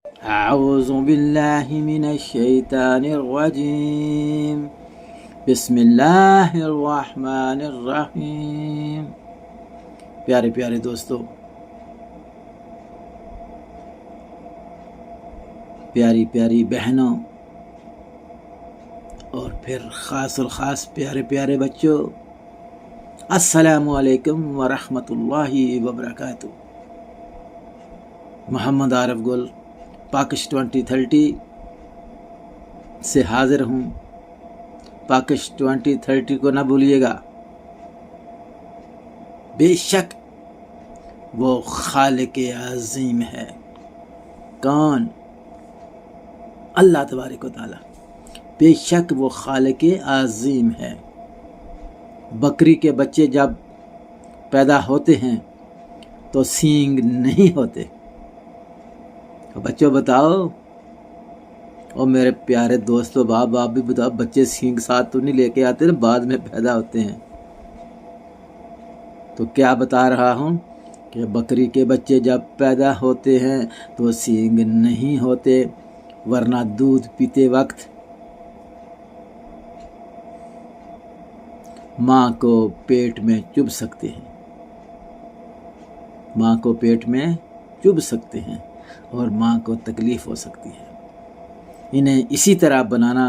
اعوذ باللہ من الشیطان الرجیم بسم اللہ الرحمن الرحیم۔ پیارے پیارے دوستو، پیاری پیاری بہنوں، اور پھر خاص الخاص پیارے پیارے بچوں، السلام علیکم ورحمۃ اللہ وبرکاتہ۔ محمد عارف گل پاکش 2030 سے حاضر ہوں۔ پاکش 2030 کو نہ بھولیے گا۔ بے شک وہ خالق عظیم ہے۔ کون؟ اللہ تبارک و تعالی۔ بے شک وہ خالق عظیم ہے۔ بکری کے بچے جب پیدا ہوتے ہیں تو سینگ نہیں ہوتے۔ بچوں بتاؤ، اور میرے پیارے دوستو، باپ بھی بتاؤ، بچے سینگ ساتھ تو نہیں لے کے آتے نا، بعد میں پیدا ہوتے ہیں۔ تو کیا بتا رہا ہوں کہ بکری کے بچے جب پیدا ہوتے ہیں تو سینگ نہیں ہوتے، ورنہ دودھ پیتے وقت ماں کو پیٹ میں چبھ سکتے ہیں، ماں کو پیٹ میں چبھ سکتے ہیں اور ماں کو تکلیف ہو سکتی ہے۔ انہیں اسی طرح بنانا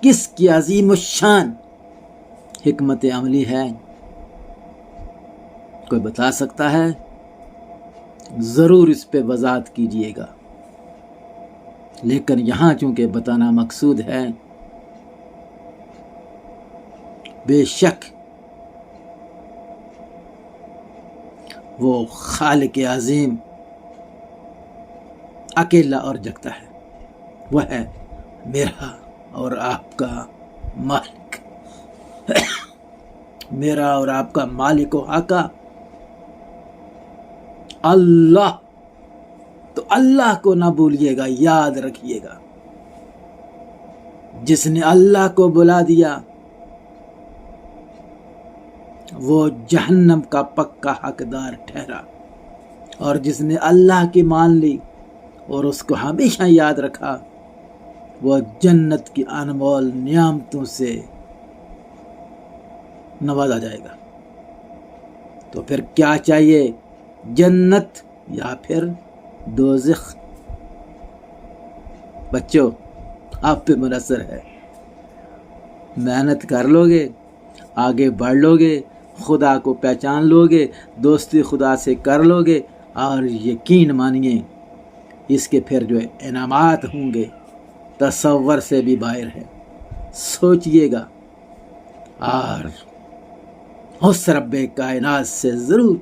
کس کی عظیم الشان حکمت عملی ہے؟ کوئی بتا سکتا ہے؟ ضرور اس پہ وضاحت کیجئے گا، لیکن یہاں چونکہ بتانا مقصود ہے۔ بے شک وہ خالق عظیم اکیلا اور جگتا ہے، وہ ہے میرا اور آپ کا مالک، میرا اور آپ کا مالک و آقا اللہ۔ تو اللہ کو نہ بھولیے گا، یاد رکھیے گا۔ جس نے اللہ کو بلا دیا وہ جہنم کا پکا حقدار ٹھہرا، اور جس نے اللہ کی مان لی اور اس کو ہمیشہ یاد رکھا، وہ جنت کی انمول نعمتوں سے نوازا جائے گا۔ تو پھر کیا چاہیے، جنت یا پھر دوزخ؟ بچوں، آپ پہ منحصر ہے۔ محنت کر لو گے، آگے بڑھ لو گے، خدا کو پہچان لو گے، دوستی خدا سے کر لو گے، اور یقین مانیے اس کے پھر جو انعامات ہوں گے تصور سے بھی باہر ہے۔ سوچئے گا اور اس رب کائنات سے ضرور